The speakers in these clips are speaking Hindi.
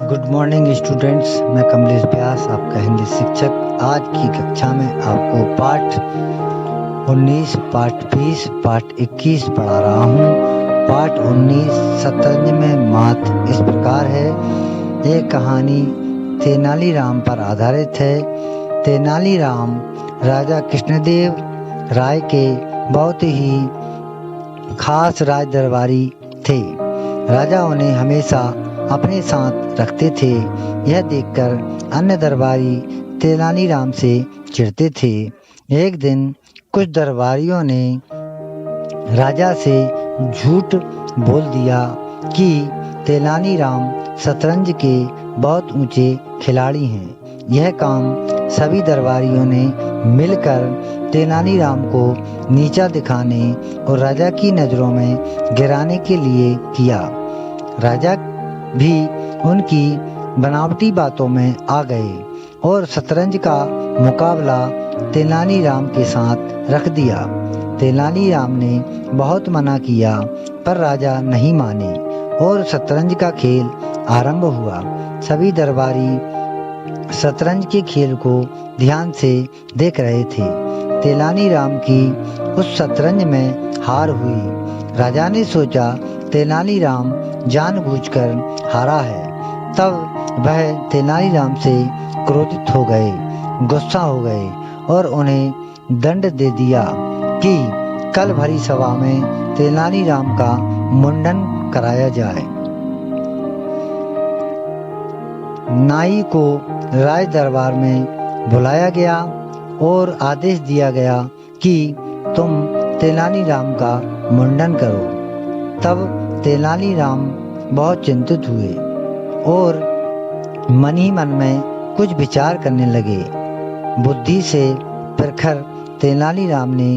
Good morning students. मैं कमलेश व्यास, आपका हिंदी शिक्षक। आज की कक्षा में आपको पाठ 19, पाठ 20, पाठ 21 पढ़ा रहा हूँ। पाठ 19 शतरंज में मात इस प्रकार है। एक कहानी तेनालीराम पर आधारित है। तेनालीराम राजा कृष्णदेव राय के बहुत ही खास राज दरबारी थे। राजा उन्हें हमेशा अपने साथ रखते थे। यह देखकर अन्य दरबारी तेनालीराम से चिढ़ते थे। एक दिन कुछ दरबारियों ने राजा से झूठ बोल दिया कि तेनालीराम शतरंज के बहुत ऊंचे खिलाड़ी हैं। यह काम सभी दरबारियों ने मिलकर तेनालीराम को नीचा दिखाने और राजा की नज़रों में गिराने के लिए किया। राजा भी उनकी बनावटी बातों में आ गए और शतरंज का मुकाबला तेनालीराम के साथ रख दिया। तेनालीराम ने बहुत मना किया पर राजा नहीं माने और शतरंज का खेल आरंभ हुआ। सभी दरबारी शतरंज के खेल को ध्यान से देख रहे थे। तेनालीराम की उस शतरंज में हार हुई। राजा ने सोचा तेनालीराम जानबूझकर हारा है। तब वह तेनालीराम से क्रोधित हो गए, गुस्सा हो गए और उन्हें दंड दे दिया कि कल भरी सभा में तेनालीराम का मुंडन कराया जाए। नाई को राज दरबार में बुलाया गया और आदेश दिया गया कि तुम तेनालीराम का मुंडन करो। तब तेनालीराम बहुत चिंतित हुए और मन ही मन में कुछ विचार करने लगे। बुद्धि से प्रखर तेनालीराम ने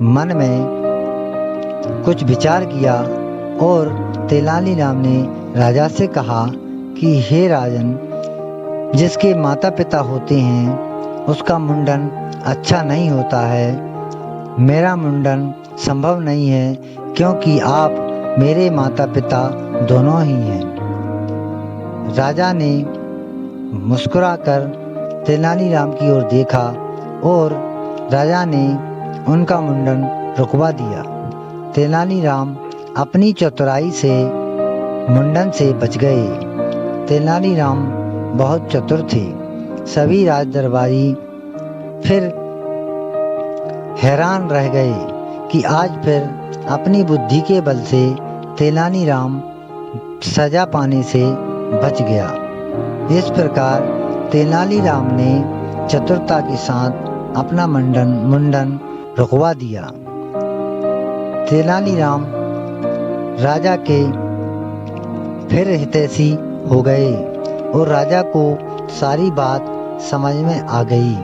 मन में कुछ विचार किया और तेनालीराम ने राजा से कहा कि हे राजन, जिसके माता पिता होते हैं उसका मुंडन अच्छा नहीं होता है। मेरा मुंडन संभव नहीं है क्योंकि आप मेरे माता पिता दोनों ही हैं। राजा ने मुस्कुराकर तेनालीराम की ओर देखा और राजा ने उनका मुंडन रुकवा दिया। तेनालीराम अपनी चतुराई से मुंडन से बच गए। तेनालीराम बहुत चतुर थे। सभी राज दरबारी फिर हैरान रह गए कि आज फिर अपनी बुद्धि के बल से तेनालीराम सजा पाने से बच गया। इस प्रकार तेनालीराम ने चतुरता के साथ अपना मुंडन रुकवा दिया। तेनालीराम राजा के फिर हितैषी हो गए और राजा को सारी बात समझ में आ गई।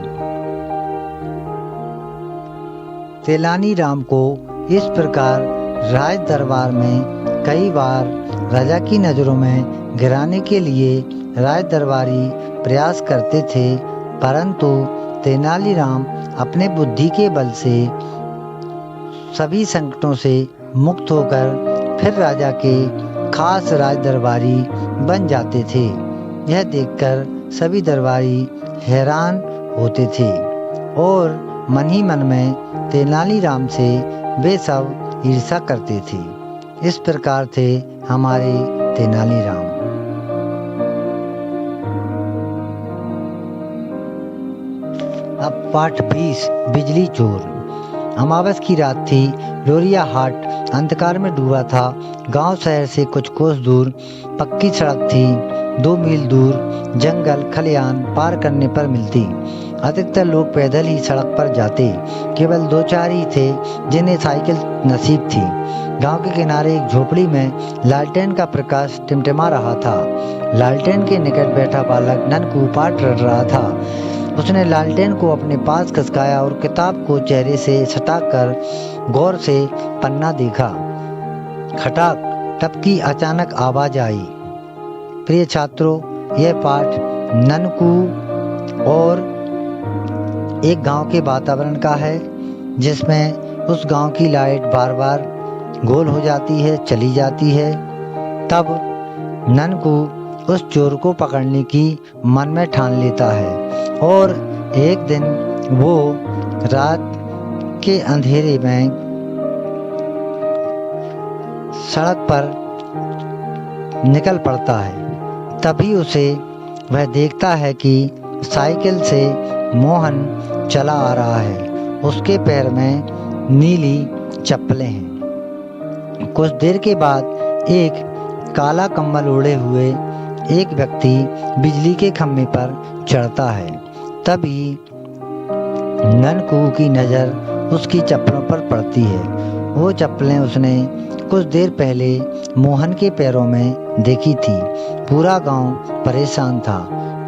तेनालीराम को इस प्रकार राज दरबार में कई बार राजा की नज़रों में गिराने के लिए राज दरबारी प्रयास करते थे, परंतु तेनालीराम अपने बुद्धि के बल से सभी संकटों से मुक्त होकर फिर राजा के खास राज दरबारी बन जाते थे। यह देखकर सभी दरबारी हैरान होते थे और मन ही मन में तेनालीराम से वे सब ईर्ष्या करते थे। इस प्रकार थे हमारे तेनालीराम। अब पाठ 20 बिजली चोर। अमावस की रात थी। लोरिया हाट अंधकार में डूबा था। गांव शहर से कुछ कोस दूर पक्की सड़क थी। 2 मील दूर जंगल खलियान पार करने पर मिलती। अधिकतर लोग पैदल ही सड़क पर जाते। केवल 2-4 ही थे जिन्हें साइकिल नसीब थी। गांव के किनारे एक झोपड़ी में लालटेन का प्रकाश टिमटिमा रहा था। लालटेन के निकट बैठा बालक ननकू पाठ रट रहा था। उसने लालटेन को अपने पास खसकाया और किताब को चेहरे से सटाकर गौर से पन्ना देखा। खटाक टप की अचानक आवाज आई। प्रिय छात्रों, यह पाठ ननकू और एक गांव के वातावरण का है, जिसमें उस गांव की लाइट बार बार गोल हो जाती है, चली जाती है। तब ननकू उस चोर को पकड़ने की मन में ठान लेता है और एक दिन वो रात के अंधेरे में सड़क पर निकल पड़ता है। तभी उसे वह देखता है कि साइकिल से मोहन चला आ रहा है। उसके पैर में नीली चप्पलें हैं। कुछ देर के बाद एक काला कम्बल ओढ़े हुए एक व्यक्ति बिजली के खंभे पर चढ़ता है। तभी ननकू की नज़र उसकी चप्पलों पर पड़ती है। वो चप्पलें उसने कुछ देर पहले मोहन के पैरों में देखी थी। पूरा गांव परेशान था,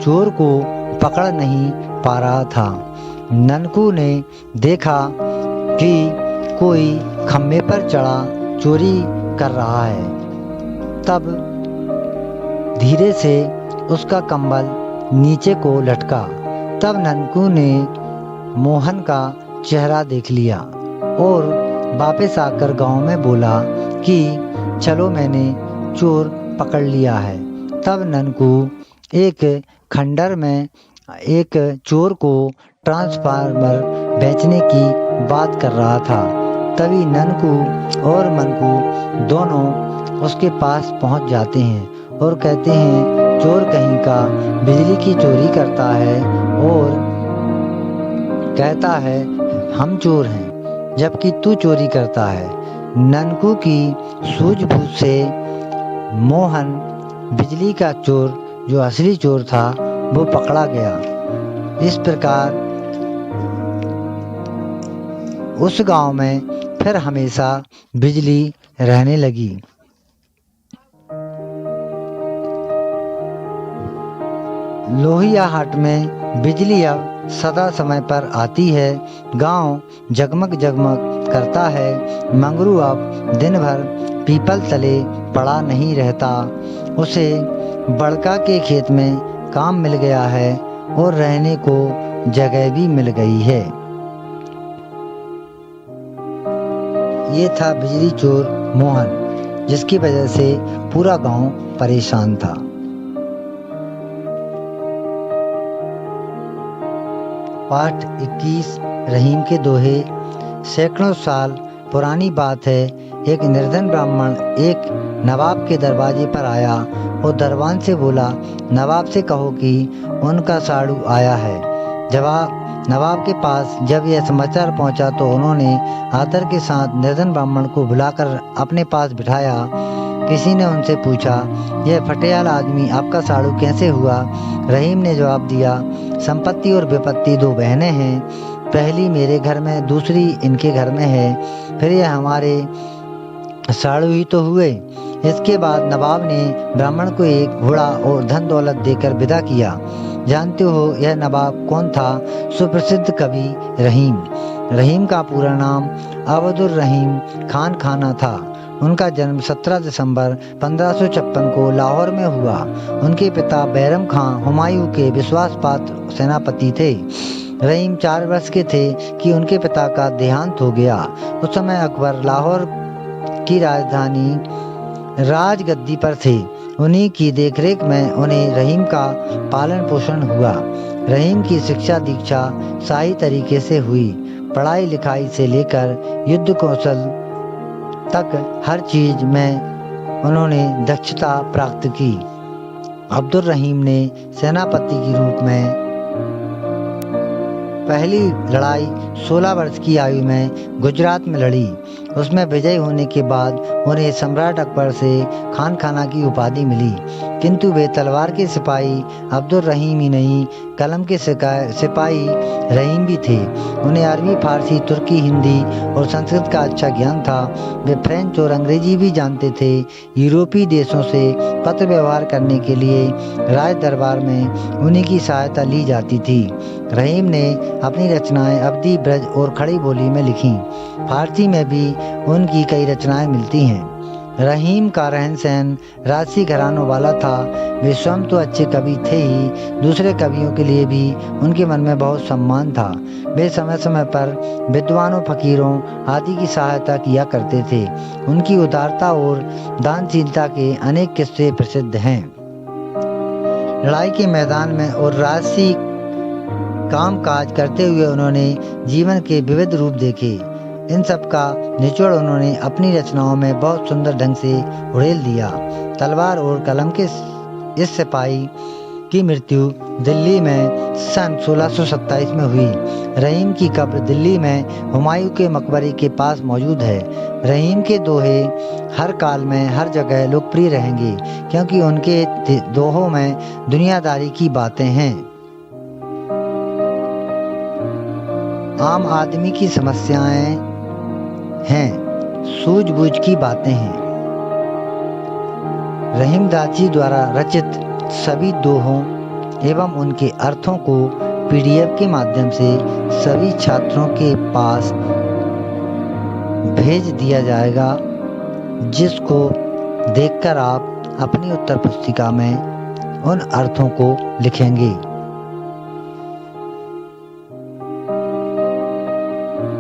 चोर को पकड़ नहीं पा रहा था। ननकू ने देखा कि कोई खंभे पर चढ़ा चोरी कर रहा है। तब धीरे से उसका कंबल नीचे को लटका। तब ननकू ने मोहन का चेहरा देख लिया और वापस आकर गांव में बोला कि चलो मैंने चोर पकड़ लिया है। तब ननकू एक खंडर में एक चोर को ट्रांसफार्मर बेचने की बात कर रहा था। तभी ननकू और मनकू दोनों उसके पास पहुंच जाते हैं और कहते हैं चोर कहीं का बिजली की चोरी करता है और कहता है हम चोर हैं, जबकि तू चोरी करता है। ननकू की सूझबूझ से मोहन बिजली का चोर जो असली चोर था वो पकड़ा गया। इस प्रकार उस गांव में फिर हमेशा बिजली रहने लगी। लोहिया हाट में बिजली अब सदा समय पर आती है। गांव जगमग जगमग करता है। मंगरू अब दिन भर पीपल तले पड़ा नहीं रहता। उसे बड़का के खेत में काम मिल गया है और रहने को जगह भी मिल गई है। ये था बिजली चोर मोहन, जिसकी वजह से पूरा गांव परेशान था। पाठ 21 रहीम के दोहे। सैकड़ों साल पुरानी बात है। एक निर्धन ब्राह्मण एक नवाब के दरवाजे पर आया और दरबान से बोला, नवाब से कहो कि उनका साड़ू आया है। नवाब के पास जब यह समाचार पहुंचा तो उन्होंने आदर के साथ निर्धन ब्राह्मण को बुलाकर अपने पास बिठाया। किसी ने उनसे पूछा, यह फटेहाल आदमी आपका साड़ू कैसे हुआ? रहीम ने जवाब दिया, संपत्ति और विपत्ति दो बहनें हैं, पहली मेरे घर में, दूसरी इनके घर में है, फिर यह हमारे साड़ू ही तो हुए। इसके बाद नवाब ने ब्राह्मण को एक घोड़ा और धन दौलत देकर विदा किया। जानते हो यह नवाब कौन था? सुप्रसिद्ध कवि रहीम। रहीम का पूरा नाम अब्दुर रहीम खान खाना था। उनका जन्म 17 दिसंबर 1556 को लाहौर में हुआ। उनके पिता बैरम खां हुमायूं के विश्वासपात्र सेनापति थे। रहीम 4 वर्ष के थे कि उनके पिता का देहांत हो गया। उस समय अकबर लाहौर की राजधानी राजगद्दी पर थे। उन्हीं की देखरेख में उन्हें रहीम का पालन पोषण हुआ। रहीम की शिक्षा दीक्षा शाही तरीके से हुई। पढ़ाई लिखाई से लेकर युद्ध कौशल तक हर चीज में उन्होंने दक्षता प्राप्त की। अब्दुर रहीम ने सेनापति के रूप में पहली लड़ाई 16 वर्ष की आयु में गुजरात में लड़ी। उसमें विजय होने के बाद उन्हें सम्राट अकबर से खान खाना की उपाधि मिली। किंतु वे तलवार के सिपाही अब्दुर रहीम ही नहीं, कलम के सिपाही रहीम भी थे। उन्हें अरबी, फारसी, तुर्की, हिंदी और संस्कृत का अच्छा ज्ञान था। वे फ्रेंच और अंग्रेजी भी जानते थे। यूरोपीय देशों से पत्र व्यवहार करने के लिए राज दरबार में उन्हीं की सहायता ली जाती थी। रहीम ने अपनी रचनाएं अवधी, ब्रज और खड़ी बोली में लिखी। फारसी में भी उनकी कई रचनाएं मिलती हैं। रहीम का रहन सहन राजसी घरानों वाला था। वे स्वयं तो अच्छे कवि थे ही, दूसरे कवियों के लिए भी उनके मन में बहुत सम्मान था। वे समय समय पर विद्वानों, फकीरों आदि की सहायता किया करते थे। उनकी उदारता और दानशीलता के अनेक किस्से प्रसिद्ध हैं। लड़ाई के मैदान में और राजसी कामकाज करते हुए उन्होंने जीवन के विविध रूप देखे। इन सब का निचोड़ उन्होंने अपनी रचनाओं में बहुत सुंदर ढंग से उड़ेल दिया। तलवार और कलम के इस सिपाही की मृत्यु दिल्ली में सन 1627 में हुई। रहीम की कब्र दिल्ली में हुमायूं के मकबरे के पास मौजूद है। रहीम के दोहे हर काल में हर जगह लोकप्रिय रहेंगे क्योंकि उनके दोहों में दुनियादारी की बातें हैं, आम आदमी की समस्याएं हैं, सूझबूझ की बातें हैं। रहीमदास जी द्वारा रचित सभी दोहों एवं उनके अर्थों को पीडीएफ के माध्यम से सभी छात्रों के पास भेज दिया जाएगा, जिसको देखकर आप अपनी उत्तर पुस्तिका में उन अर्थों को लिखेंगे।